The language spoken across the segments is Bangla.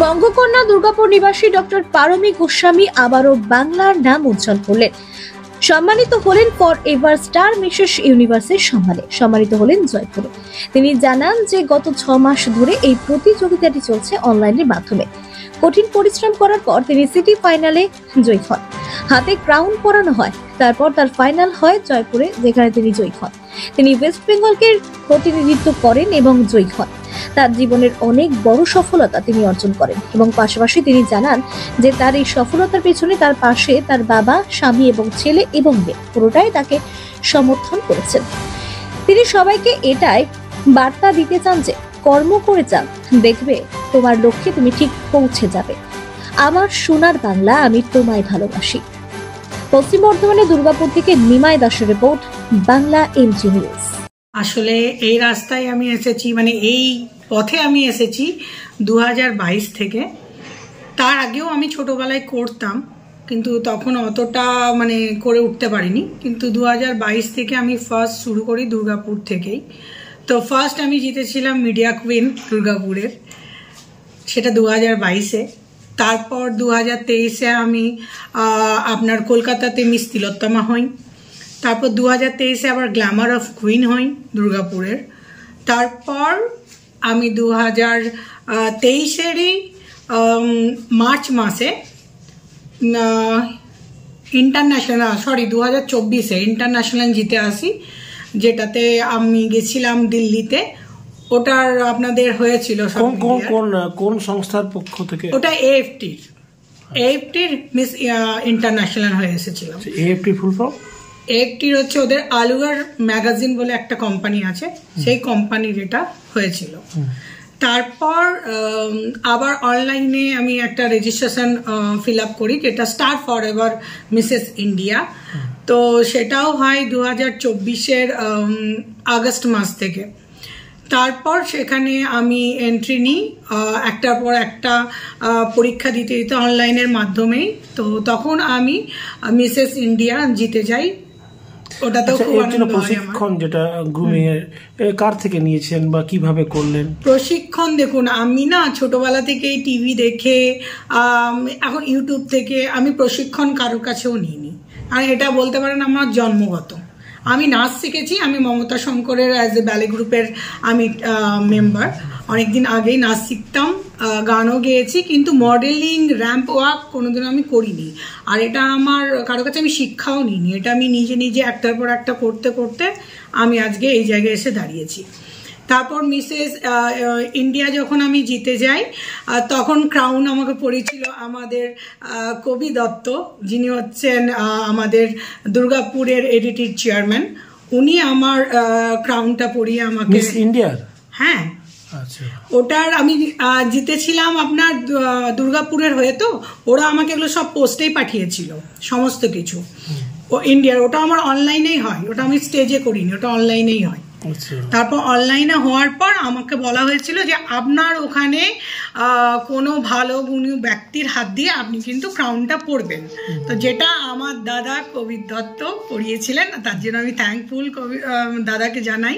বঙ্গকন্যা দুর্গাপুর নিবাসী ডক্টর পারমী গোস্বামী আবারও বাংলার নাম উজ্জ্বল করলেন। সম্মানিত হলেন ফর এভার স্টার মিসেস ইউনিভার্সের সম্মানে সম্মানিত হলেন জয়পুরে। তিনি জানান যে গত 6 মাস ধরে এই প্রতিযোগিতাটি চলছে অনলাইনের মাধ্যমে। কঠিন পরিশ্রম করার পর তিনি সিটি ফাইনালে জয়ী হন। হাতে ক্রাউন পরানো হয়, তারপর তার ফাইনাল হয় জয়পুরে, যেখানে তিনি জয়ী হন। তিনি ওয়েস্ট বেঙ্গলকে প্রতিনিধিত্ব করেন এবং জয়ী হন। তার জীবনের অনেক বড় সফলতা তিনি অর্জন করেন এবং পাশাপাশি তিনি জানান যে তার এই সফলতার পেছনে তার পাশে তার বাবা, স্বামী এবং ছেলে এবং মেয়ে পুরোটাই তাকে সমর্থন করেছেন। তিনি সবাইকে এটাই বার্তা দিতে চান যে কর্ম করে যান, দেখবে তোমার লক্ষ্যে তুমি ঠিক পৌঁছে যাবে। আমার সোনার বাংলা, আমি তোমায় ভালোবাসি। পশ্চিম বর্ধমানের দুর্গাপুর থেকে নিমাই দাসের রিপোর্ট, বাংলা এমজি নিউজ। আসলে এই রাস্তায় আমি এসেছি, মানে এই পথে আমি এসেছি 2022 থেকে। তার আগেও আমি ছোটবেলায় করতাম, কিন্তু তখন অতটা মানে করে উঠতে পারিনি। কিন্তু 2022 থেকে আমি ফার্স্ট শুরু করি দুর্গাপুর থেকেই। তো ফার্স্ট আমি জিতেছিলাম মিডিয়া কুইন দুর্গাপুরের, সেটা 2022-এ। তারপর 2023-এ আমি আপনার কলকাতাতে মিস তিলোত্তমা হই। তারপর 2023-এ আবার গ্ল্যামার অফ কুইন হই দুর্গাপুরের। তারপর আমি 2023-এরই মার্চ মাসে ইন্টারন্যাশনাল 2024-এ ইন্টারন্যাশনাল জিতে আসি, যেটাতে আমি গেছিলাম দিল্লিতে। ওটার আপনাদের হয়েছিল কোন সংস্থার পক্ষ থেকে? ওটা এএফটির মিস ইন্টারন্যাশনাল হয়ে এসেছিল। AFT full form? এএফটির হচ্ছে ওদের আলুগার ম্যাগাজিন বলে একটা কোম্পানি আছে, সেই কোম্পানির এটা হয়েছিল। তারপর আবার অনলাইনে আমি একটা রেজিস্ট্রেশন ফিল আপ করি, যেটা star for ever Mrs India. তো সেটাও হয় 2024-এর আগস্ট মাস থেকে। তারপর সেখানে আমি এন্ট্রি নিই, একটার পর একটা পরীক্ষা দিতে দিতে অনলাইনের মাধ্যমেই। তো তখন আমি মিসেস ইন্ডিয়া জিতে যাই। ওটাতেও খুব আনন্দ হয়। প্রশিক্ষণ যেটা গ্রুমিং এর কার থেকে নিয়েছেন বা কিভাবে করলেন? প্রশিক্ষণ দেখুন, আমি না ছোটবেলা থেকেই টিভি দেখে, এখন ইউটিউব থেকে, আমি প্রশিক্ষণ কারোর কাছেও নিইনি। আর এটা বলতে পারেন আমার জন্মগত। আমি নাচ শিখেছি, আমি মমতা শঙ্করের অ্যাজ এ ব্যালে গ্রুপের আমি মেম্বার। অনেকদিন আগেই নাচ শিখতাম, গানও গেয়েছি, কিন্তু মডেলিং, র্যাম্প ওয়াক কোনোদিন আমি করিনি। আর এটা আমার কারো কাছে আমি শিক্ষাও নিইনি। এটা আমি নিজে নিজে একটার পর একটা করতে করতে আমি আজকে এই জায়গায় এসে দাঁড়িয়েছি। তারপর মিসেস ইন্ডিয়া যখন আমি জিতে যাই, তখন ক্রাউন আমাকে পড়েছিল আমাদের কবি দত্ত, যিনি হচ্ছেন আমাদের দুর্গাপুরের এডিটিভ চেয়ারম্যান। উনি আমার ক্রাউনটা পরিয়ে আমাকে ইন্ডিয়ার, হ্যাঁ আচ্ছা, ওটার আমি জিতেছিলাম আপনার দুর্গাপুরের হয়ে। তো ওরা আমাকে এগুলো সব পোস্টেই পাঠিয়েছিল সমস্ত কিছু। ও ইন্ডিয়ার, ওটা আমার অনলাইনেই হয়, ওটা আমি স্টেজে করিনি, ওটা অনলাইনেই হয়। তারপর অনলাইনে হওয়ার পর আমাকে বলা হয়েছিল যে আপনার ওখানে কোনো ভালো গুণী ব্যক্তির হাত দিয়ে আপনি কিন্তু ক্রাউনটা পরবেন। তো যেটা আমার দাদা কবি দত্ত পরিয়েছিলেন, তার জন্য আমি থ্যাঙ্কফুল দাদাকে জানাই।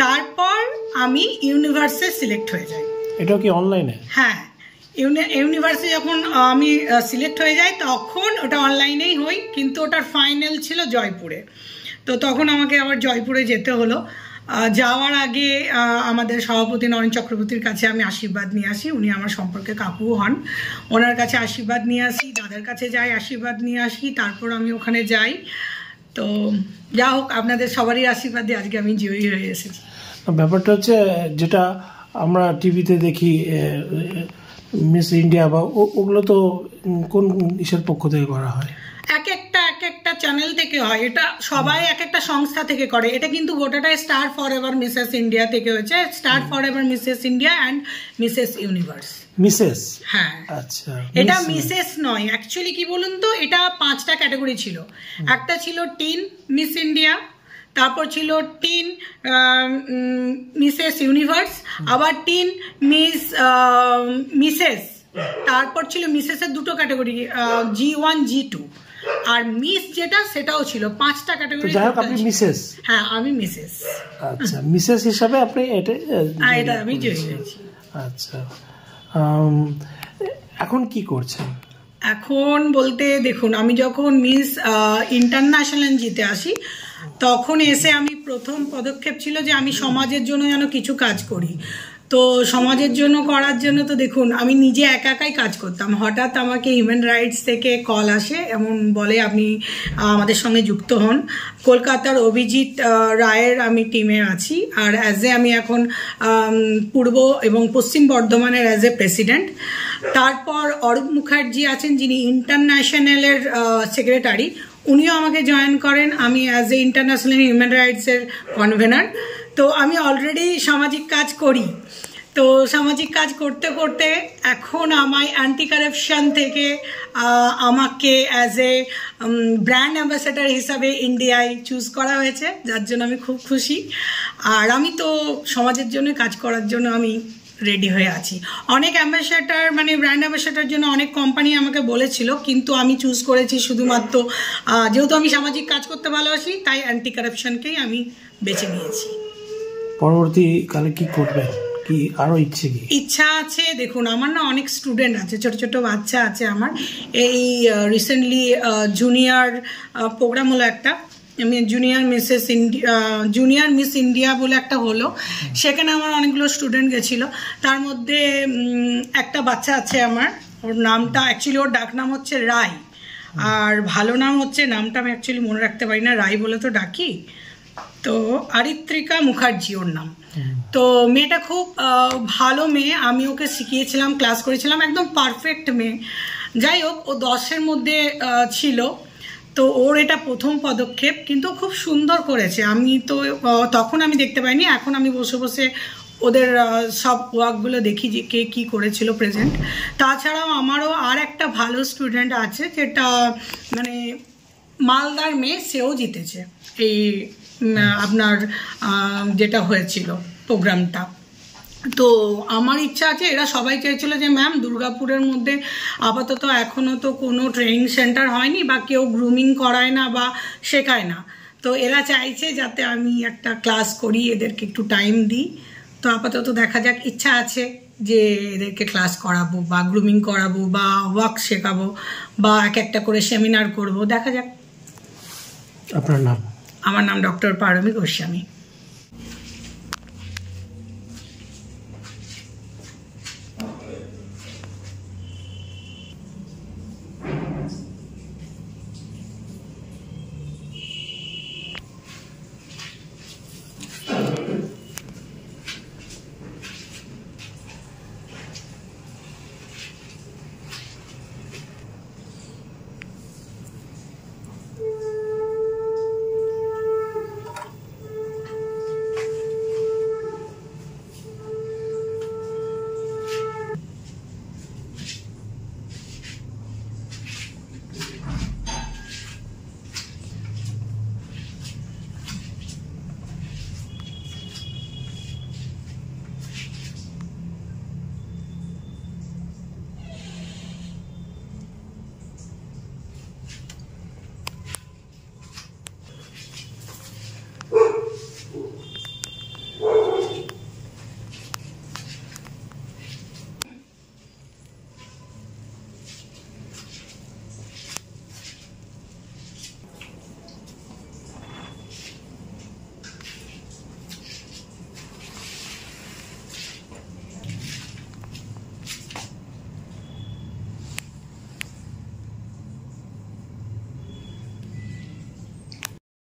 তারপর আমি ইউনিভার্সে সিলেক্ট হয়ে যাই। এটা কি অনলাইনে? হ্যাঁ, ইউনিভার্সে যখন আমি সিলেক্ট হয়ে যাই তখন ওটা অনলাইনেই হই, কিন্তু ওটার ফাইনাল ছিল জয়পুরে। তো তখন আমাকে আবার জয়পুরে যেতে হলো। যাওয়ার আগে আমাদের সভাপতি নরেন চক্রবর্তীর কাছে আমি আশীর্বাদ নিয়ে আসি। উনি আমার সম্পর্কে কাকুও হন, ওনার কাছে আশীর্বাদ নিয়ে আসি, দাদার কাছে যাই, আশীর্বাদ নিয়ে আসি। তারপর আমি ওখানে যাই। তো যা হোক, আপনাদের সবারই আশীর্বাদ দিয়ে আজকে আমি জয়ী হয়ে এসেছি। ব্যাপারটা হচ্ছে যেটা আমরা টিভিতে দেখি মিস ইন্ডিয়া বা ওগুলো তো কোন ইসের পক্ষ থেকে করা হয়? এক একটা চ্যানেল থেকে হয়, এটা সবাই এক একটা সংস্থা থেকে করে। এটা কিন্তু গোটাটাই star for ever Mrs India থেকে হয়েছে। Star for ever Mrs India and Mrs universe. Mrs, হ্যাঁ, আচ্ছা, এটা মিসেস নয়, অ্যাকচুয়ালি কি বলুন তো, এটা 5টা ক্যাটাগরি ছিল। একটা ছিল টিন মিস ইন্ডিয়া, তারপর ছিল টিন মিসেস ইউনিভার্স, আবার টিন মিসেস, তারপর ছিল মিসেসের 2টো ক্যাটাগরি, G1 G2, আর মিস যেটা সেটাও ছিল। 5টা ক্যাটাগরি। যাই হোক, আপনি মিসেস? হ্যাঁ, আমি মিসেস। আচ্ছা, মিসেস হিসাবে আপনি এটা আমি জয়ী হয়েছি। আচ্ছা, এখন কি করছেন? এখন বলতে দেখুন, আমি যখন মিস ইন্টারন্যাশনাল জিতে আসি তখন এসে আমি প্রথম পদক্ষেপ ছিল যে আমি সমাজের জন্য যেন কিছু কাজ করি। তো সমাজের জন্য করার জন্য তো দেখুন আমি নিজে একা একাই কাজ করতাম। হঠাৎ আমাকে হিউম্যান রাইটস থেকে কল আসে, এমন বলে আপনি আমাদের সঙ্গে যুক্ত হন। কলকাতার অভিজিৎ রায়ের আমি টিমে আছি, আর অ্যাজ এ আমি এখন পূর্ব এবং পশ্চিম বর্ধমানের অ্যাজ এ প্রেসিডেন্ট। তারপর অরূপ মুখার্জি আছেন যিনি ইন্টারন্যাশনালের সেক্রেটারি, উনিও আমাকে জয়েন করেন। আমি অ্যাজ এ ইন্টারন্যাশনাল হিউম্যান রাইটসের কনভেনার। তো আমি অলরেডি সামাজিক কাজ করি। তো সামাজিক কাজ করতে করতে এখন আমায় অ্যান্টি কারাপশন থেকে আমাকে অ্যাজ এ ব্র্যান্ড অ্যাম্বাসেডার হিসাবে ইন্ডিয়ায় চুজ করা হয়েছে, যার জন্য আমি খুব খুশি। আর আমি তো সমাজের জন্য কাজ করার জন্য আমি রেডি হয়ে আছি। অনেক অ্যাম্বাসেডার মানে ব্র্যান্ড অ্যাম্বাসেডার জন্য অনেক কোম্পানি আমাকে বলেছিল, কিন্তু আমি চুজ করেছি শুধুমাত্র যেহেতু আমি সামাজিক কাজ করতে ভালোবাসি তাই অ্যান্টি কারাপশনকেই আমি বেছে নিয়েছি। পরবর্তীকালে কি করবেন, কি আরো ইচ্ছা আছে? দেখুন আমার না অনেক স্টুডেন্ট আছে, ছোট ছোট বাচ্চা আছে আমার। এই রিসেন্টলি জুনিয়র প্রোগ্রাম হলো একটা, জুনিয়র মিস ইন্ডিয়া বলে একটা হলো, সেখানে আমার অনেকগুলো স্টুডেন্ট গেছিল। তার মধ্যে একটা বাচ্চা আছে আমার, ওর নামটা অ্যাকচুয়ালি ওর ডাক নাম হচ্ছে রায়, আর ভালো নাম হচ্ছে, নামটা আমি অ্যাকচুয়ালি মনে রাখতে পারি না, রায় বলে তো ডাকি। তো আরিত্রিকা মুখার্জি ওর নাম। তো মেয়েটা খুব ভালো মেয়ে, আমি ওকে শিখিয়েছিলাম, ক্লাস করেছিলাম, একদম পারফেক্ট মেয়ে। যাই হোক, ও 10-এর মধ্যে ছিল। তো ওর এটা প্রথম পদক্ষেপ, কিন্তু খুব সুন্দর করেছে। আমি তো তখন আমি দেখতে পাইনি, এখন আমি বসে বসে ওদের সব ওয়ার্কগুলো দেখি যে কে কী করেছিল প্রেজেন্ট। তাছাড়াও আমারও আর একটা ভালো স্টুডেন্ট আছে, যেটা মানে মালদার মেয়ে, সেও জিতেছে এই আপনার যেটা হয়েছিল প্রোগ্রামটা। তো আমার ইচ্ছা আছে, এরা সবাই চেয়েছিল যে ম্যাম দুর্গাপুরের মধ্যে আপাতত এখনও তো কোনো ট্রেনিং সেন্টার হয়নি বা কেউ গ্রুমিং করায় না বা শেখায় না। তো এরা চাইছে যাতে আমি একটা ক্লাস করি, এদেরকে একটু টাইম দিই। তো আপাতত দেখা যাক, ইচ্ছা আছে যে এদেরকে ক্লাস করাবো বা গ্রুমিং করাবো বা ওয়ার্ক শেখাবো বা এক একটা করে সেমিনার করব, দেখা যাক। আপনার নাম? আমার নাম ডক্টর পারমী গোস্বামী।